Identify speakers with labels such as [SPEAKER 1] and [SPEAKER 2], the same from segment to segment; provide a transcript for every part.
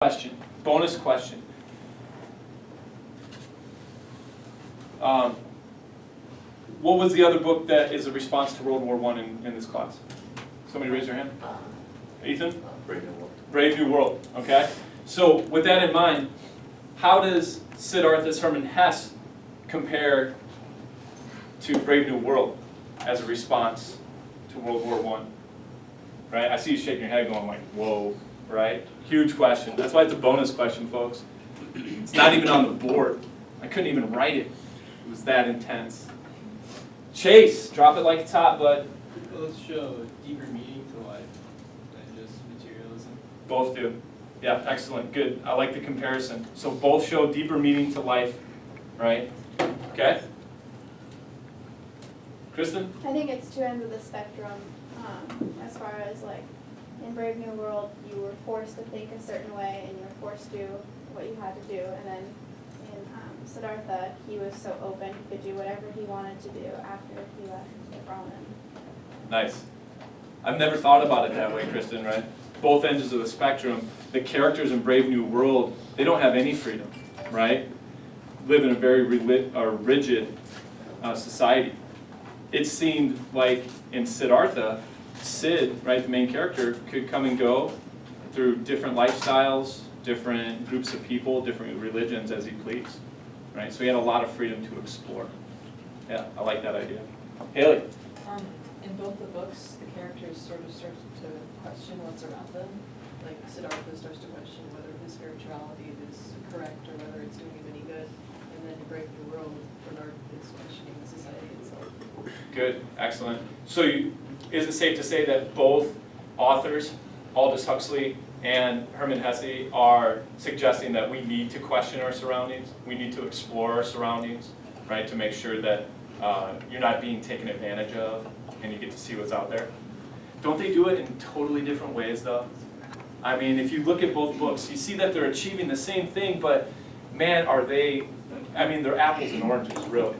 [SPEAKER 1] Question, bonus question. What was the other book that is a response to World War I in this class? Somebody raise their hand. Ethan?
[SPEAKER 2] Brave New World.
[SPEAKER 1] Brave New World, okay? So with that in mind, how does Siddhartha Hermann Hesse compare to Brave New World as a response to World War I? Right? I see you shaking your head going like, whoa, right? Huge question. That's why it's a bonus question, folks. It's not even on the board. I couldn't even write it. It was that intense. Chase, drop it like it's hot, bud.
[SPEAKER 3] Both show deeper meaning to life than just materialism.
[SPEAKER 1] Both do. Yeah, excellent, good. I like the comparison. So both show deeper meaning to life, right? Okay? Kristen?
[SPEAKER 4] I think it's two ends of the spectrum, as far as like, in Brave New World, you were forced to think a certain way and you were forced to do what you had to do, and then in Siddhartha, he was so open, he could do whatever he wanted to do after he left the Brahmin.
[SPEAKER 1] Nice. I've never thought about it that way, Kristen, right? Both ends of the spectrum. The characters in Brave New World, they don't have any freedom, right? Live in a very rigid society. It seemed like in Siddhartha, Sid, right, the main character, could come and go through different lifestyles, different groups of people, different religions as he pleased, right? So he had a lot of freedom to explore. Yeah, I like that idea. Haley?
[SPEAKER 5] In both the books, the characters sort of start to question what's around them. Like Siddhartha starts to question whether his spirituality is correct or whether it's doing him any good. And then in Brave New World, Bernard is questioning the society itself.
[SPEAKER 1] Good, excellent. So is it safe to say that both authors, Aldous Huxley and Hermann Hesse, are suggesting that we need to question our surroundings? We need to explore our surroundings, right, to make sure that you're not being taken advantage of and you get to see what's out there? Don't they do it in totally different ways, though? I mean, if you look at both books, you see that they're achieving the same thing, but man, are they, I mean, they're apples and oranges, really,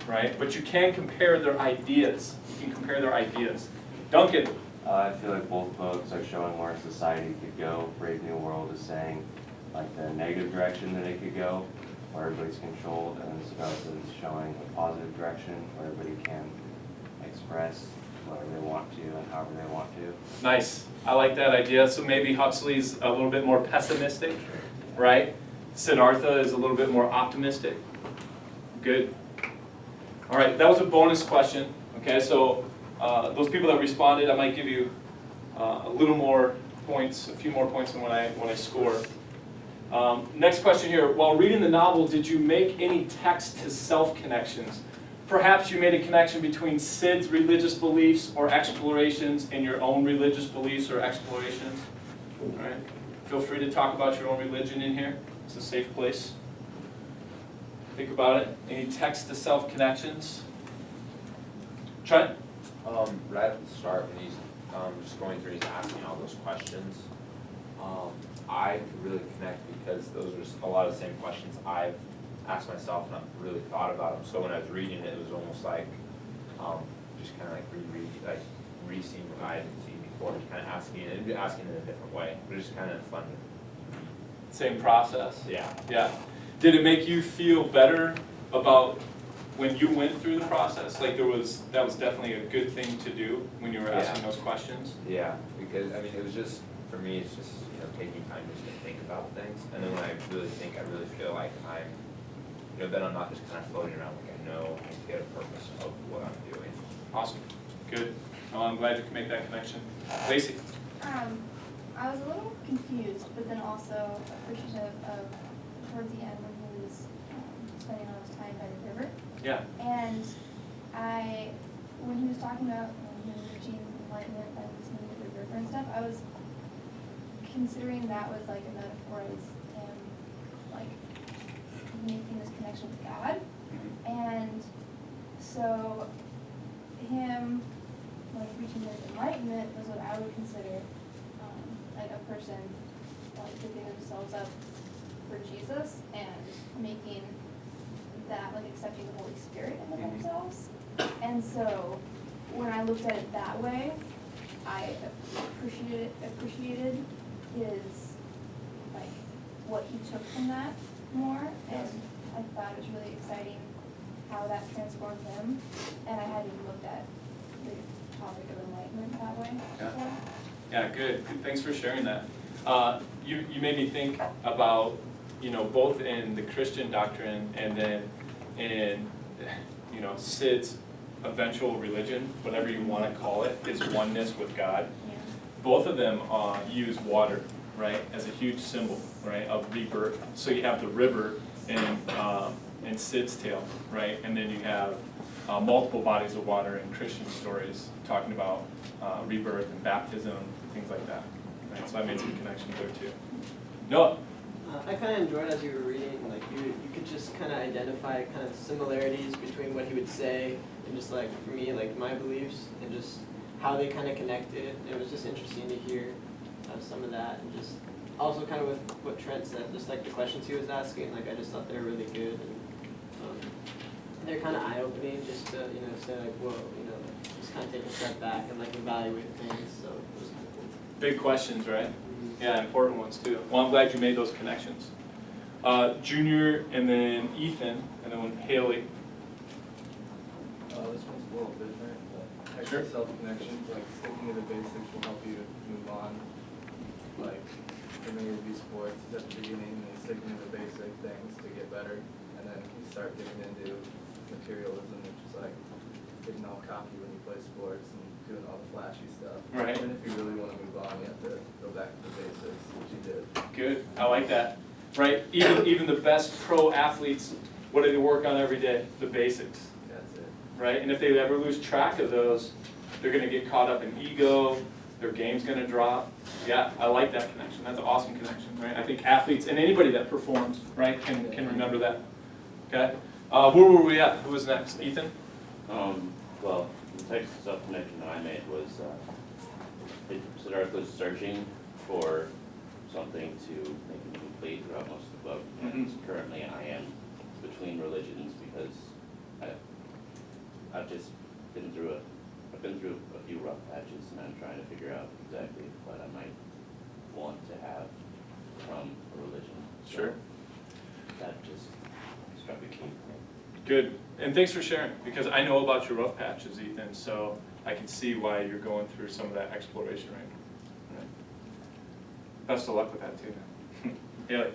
[SPEAKER 1] right? But you can compare their ideas. You can compare their ideas. Duncan?
[SPEAKER 2] I feel like both books are showing where society could go. Brave New World is saying like the negative direction that it could go, where everybody's controlled, and Siddhartha is showing a positive direction where everybody can express whatever they want to and however they want to.
[SPEAKER 1] Nice. I like that idea. So maybe Huxley's a little bit more pessimistic, right? Siddhartha is a little bit more optimistic. Good. All right, that was a bonus question. Okay, so those people that responded, I might give you a little more points, a few more points than when I score. Next question here. While reading the novel, did you make any text-to-self connections? Perhaps you made a connection between Sid's religious beliefs or explorations and your own religious beliefs or explorations. All right. Feel free to talk about your own religion in here. It's a safe place. Think about it. Any text-to-self connections? Trent?
[SPEAKER 6] Right at the start when he's just going through, he's asking all those questions. I could really connect because those are just a lot of the same questions I've asked myself and I've really thought about them. So when I was reading it, it was almost like just kind of like re-seeing what I hadn't seen before, just kind of asking it in a different way. But it's just kind of fun.
[SPEAKER 1] Same process?
[SPEAKER 6] Yeah.
[SPEAKER 1] Yeah. Did it make you feel better about when you went through the process? Like that was definitely a good thing to do when you were asking those questions?
[SPEAKER 6] Yeah, because I mean it was just, for me it's just, you know, taking time just to think about things. And then when I really think, I really feel like I'm, you know, then I'm not just kind of floating around, like I know I get a purpose of what I'm doing.
[SPEAKER 1] Awesome. Good. Well, I'm glad you can make that connection. Lacey?
[SPEAKER 4] I was a little confused, but then also appreciative of towards the end when he was spending all his time by the river.
[SPEAKER 1] Yeah.
[SPEAKER 4] And when he was talking about when he was reaching enlightenment by listening to the river and stuff, I was considering that was like a metaphor as him like making this connection with God. And so him like reaching this enlightenment was what I would consider like a person like giving themselves up for Jesus and making that like accepting the Holy Spirit into themselves. And so when I looked at it that way, I appreciated his like what he took from that more, and I thought it was really exciting how that transformed him, and I hadn't even looked at the topic of enlightenment that way
[SPEAKER 1] Yeah.
[SPEAKER 4] before.
[SPEAKER 1] Yeah, good. Thanks for sharing that. You made me think about, both in the Christian doctrine and then in, Sid's eventual religion, whatever you want to call it, his oneness with God.
[SPEAKER 4] Yeah.
[SPEAKER 1] Both of them use water, right, as a huge symbol, right, of rebirth. So you have the river in Sid's tale, right, and then you have multiple bodies of water in Christian stories talking about rebirth and baptism, things like that. Right? So I made some connections there too. Noah.
[SPEAKER 3] I kind of enjoyed as you were reading, like you could just kind of identify kind of similarities between what he would say and just like for me like my beliefs and just how they kind of connected. It was just interesting to hear some of that and just also kind of with what Trent said, just like the questions he was asking, like I just thought they were really good and they're kind of eye-opening just to say like whoa, just kind of take a step back and like evaluate things. So it was kind of cool.
[SPEAKER 1] Big questions, right? Yeah, important ones too. Well, I'm glad you made those connections. Junior, and then Ethan, and then Haley.
[SPEAKER 7] This one's a little different, but
[SPEAKER 1] Sure.
[SPEAKER 7] extra self-connections, like sticking to the basics will help you move on. Like, for me, it'd be sports, it's at the beginning, and you're sticking to the basic things to get better, and then you start getting into materialism, which is like getting all cocky when you play sports and doing all the flashy stuff.
[SPEAKER 1] Right.
[SPEAKER 7] And if you really want to move on, you have to go back to the basics, which you did.
[SPEAKER 1] Good, I like that. Right, even the best pro athletes, what do they work on every day? The basics,
[SPEAKER 7] That's it.
[SPEAKER 1] right? And if they ever lose track of those, they're gonna get caught up in ego, their game's gonna drop. Yeah, I like that connection, that's an awesome connection, right? I think athletes, and anybody that performs, right, can remember that, okay? Where were we at? Who was next? Ethan?
[SPEAKER 8] Well, the type of self-connection that I made was, Siddhartha was searching for something to make him complete throughout most of the book. And currently I am between religions because I've just been through a few rough patches and I'm trying to figure out exactly what I might want to have from a religion. So
[SPEAKER 1] Sure.
[SPEAKER 8] that just struck a key.
[SPEAKER 1] Good, and thanks for sharing, because I know about your rough patches, Ethan, so I can see why you're going through some of that exploration, right? Best of luck with that too. Haley?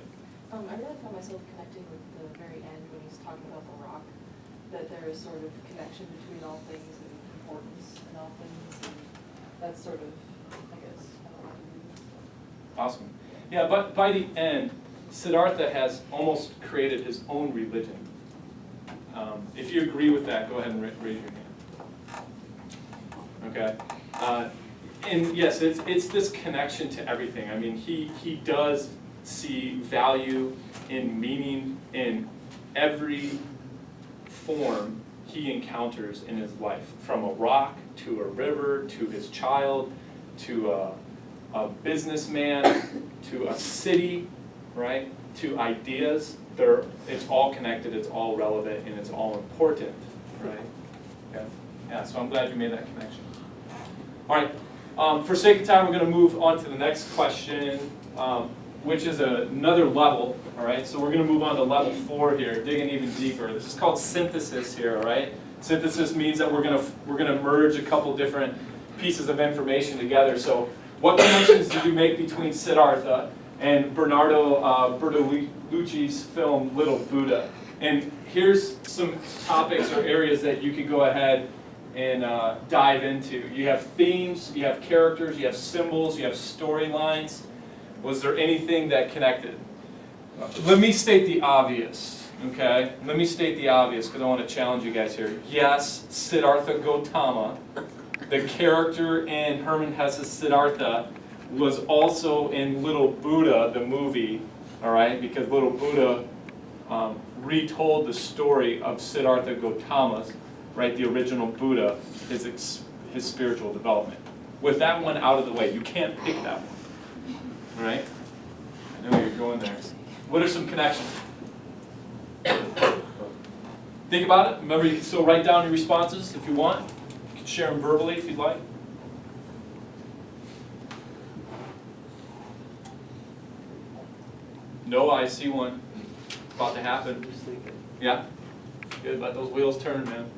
[SPEAKER 5] I really found myself connecting with the very end when he's talking about the rock, that there is sort of connection between all things and importance in all things, and that's sort of, I guess, how I want to do this.
[SPEAKER 1] Awesome. Yeah, but by the end, Siddhartha has almost created his own religion. If you agree with that, go ahead and raise your hand. Okay. And yes, it's this connection to everything. I mean, he does see value in meaning in every form he encounters in his life, from a rock to a river to his child to a businessman to a city, right? To ideas. It's all connected, it's all relevant, and it's all important, right? Okay. Yeah, so I'm glad you made that connection. All right, for sake of time, we're going to move on to the next question, which is another level, all right? So we're going to move on to level 4 here, digging even deeper. This is called synthesis here, all right? Synthesis means that we're going to merge a couple different pieces of information together. So what connections did you make between Siddhartha and Bernardo Bertolucci's film Little Buddha? And here's some topics or areas that you could go ahead and dive into. You have themes, you have characters, you have symbols, you have storylines. Was there anything that connected? Let me state the obvious, okay? Let me state the obvious because I want to challenge you guys here. Yes, Siddhartha Gautama, the character in Hermann Hesse's Siddhartha, was also in Little Buddha, the movie, all right? Because Little Buddha retold the story of Siddhartha Gautama's, right? The original Buddha, his spiritual development. With that one out of the way, you can't pick that one, all right? I know you're going there. What are some connections? Think about it. Remember, you can still write down your responses if you want. You can share them verbally if you'd like. No, I see one about to happen.
[SPEAKER 3] I'm just thinking.
[SPEAKER 1] Yeah, good, let those wheels turn, man.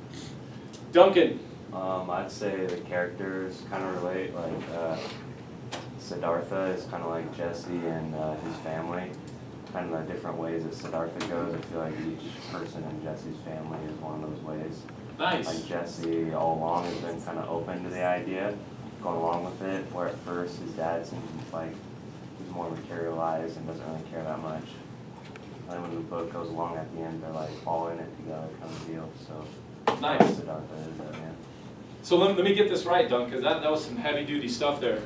[SPEAKER 1] Duncan,
[SPEAKER 2] I'd say the characters kind of relate, like, Siddhartha is kind of like Jesse and his family. Kind of the different ways that Siddhartha goes, I feel like each person in Jesse's family is one of those ways.
[SPEAKER 1] nice.
[SPEAKER 2] Like Jesse all along has been kind of open to the idea, going along with it, where at first his dad seems like he's more materialized and doesn't really care that much. And then when the book goes along at the end, they're like all in it together kind of deal, so.
[SPEAKER 1] Nice.
[SPEAKER 2] Siddhartha is that, man.
[SPEAKER 1] So let me get this right, Dunk, because that was some heavy duty stuff there.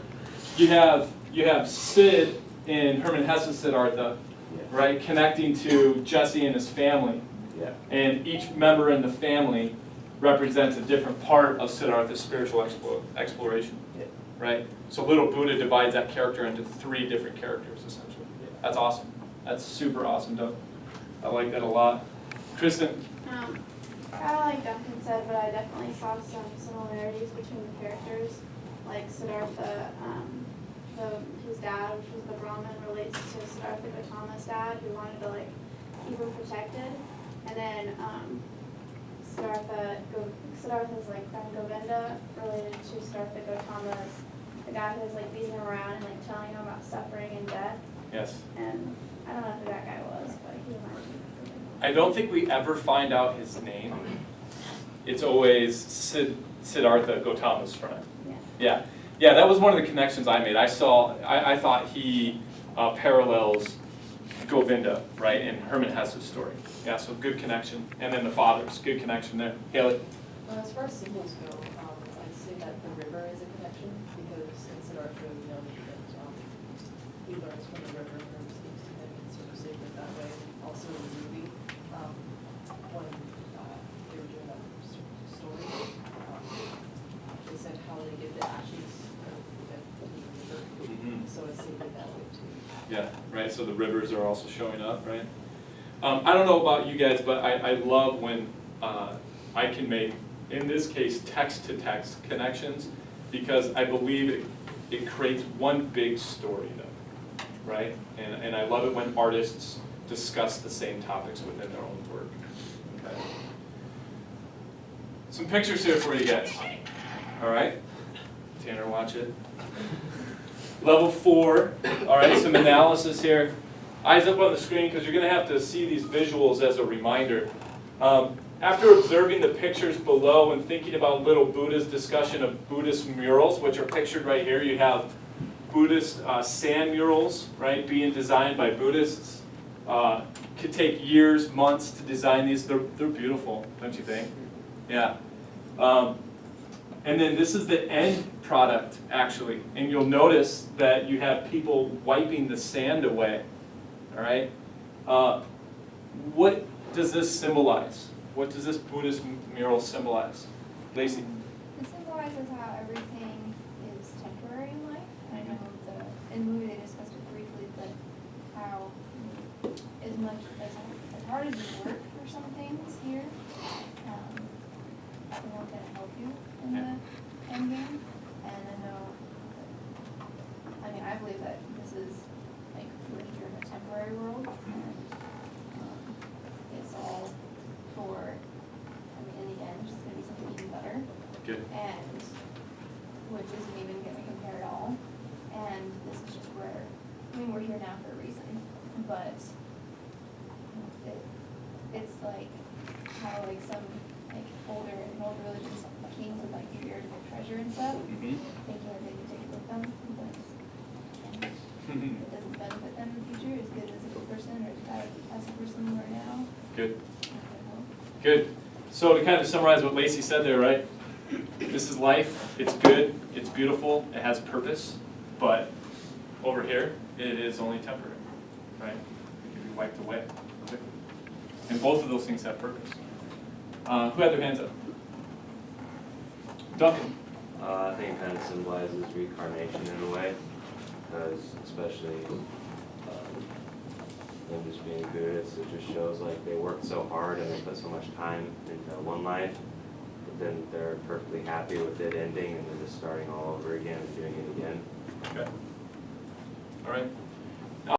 [SPEAKER 1] You have Sid in Herman Hesse's Siddhartha,
[SPEAKER 2] Yeah.
[SPEAKER 1] right, connecting to Jesse and his family.
[SPEAKER 2] Yeah.
[SPEAKER 1] And each member in the family represents a different part of Siddhartha's spiritual exploration,
[SPEAKER 2] Yeah.
[SPEAKER 1] right? So little Buddha divides that character into 3 different characters, essentially. That's awesome. That's super awesome, Doug. I like that a lot. Kristen?
[SPEAKER 4] Kind of like Duncan said, but I definitely saw some similarities between the characters. Like Siddhartha, his dad, which was the Brahmin, relates to Siddhartha Gautama's dad, who wanted to like keep him protected. And then Siddhartha's like friend Govinda related to Siddhartha Gautama's, the guy who was like beating him around and like telling him about suffering and death.
[SPEAKER 1] Yes.
[SPEAKER 4] And I don't know who that guy was, but he reminded me of him.
[SPEAKER 1] I don't think we ever find out his name. It's always Siddhartha Gautama's friend.
[SPEAKER 4] Yeah.
[SPEAKER 1] Yeah, that was one of the connections I made. I thought he parallels Govinda, right, in Herman Hesse's story. Yeah, so good connection. And then the fathers, good connection there. Haley?
[SPEAKER 5] As far as symbols go, I'd say that the river is a connection, because in Siddhartha, we know that he learns from the river, and speaks to him, and sort of sacred that way. Also in the movie, when they were doing that story, they said how they get the ashes of the dead to the river, so it's sacred that way too.
[SPEAKER 1] Yeah, right, so the rivers are also showing up, right? I don't know about you guys, but I love when I can make, in this case, text-to-text connections, because I believe it creates one big story, though, right? And I love it when artists discuss the same topics within their own work. Okay. Some pictures here for you guys. All right? Tanner, watch it. Level 4, all right, some analysis here. Eyes up on the screen because you're going to have to see these visuals as a reminder. After observing the pictures below and thinking about little Buddha's discussion of Buddhist murals, which are pictured right here, you have Buddhist sand murals, right, being designed by Buddhists. Could take years, months to design these. They're beautiful, don't you think? Yeah. And then this is the end product, actually. And you'll notice that you have people wiping the sand away. All right? What does this symbolize? What does this Buddhist mural symbolize? Lacey?
[SPEAKER 4] It symbolizes how everything is temporary in life. And I know in the movie they discussed it briefly, but how as hard as you work for some things here, they won't gonna help you in the end game. And I believe that this is like we're here in a temporary world, and it's all for, in the end, it's gonna be something even better.
[SPEAKER 1] Good.
[SPEAKER 4] And which isn't even gonna compare at all. And this is just where, we're here now for a reason, but it's like how like some like older religions, kings would like fear to get treasure and stuff, thinking that they could take it with them, but it doesn't benefit them in the future as good as a good person or as bad as a person you are now.
[SPEAKER 1] Good. Good. So to kind of summarize what Lacey said there, right? This is life. It's good. It's beautiful. It has purpose. But over here, it is only temporary, right? It can be wiped away quickly. And both of those things have purpose. Who had their hands up? Duncan.
[SPEAKER 2] I think it kind of symbolizes reincarnation in a way, because especially them just being Buddhists, it just shows like they worked so hard and they put so much time into one life, but then they're perfectly happy with it ending and then just starting all over again and doing it again.
[SPEAKER 1] Okay. All right.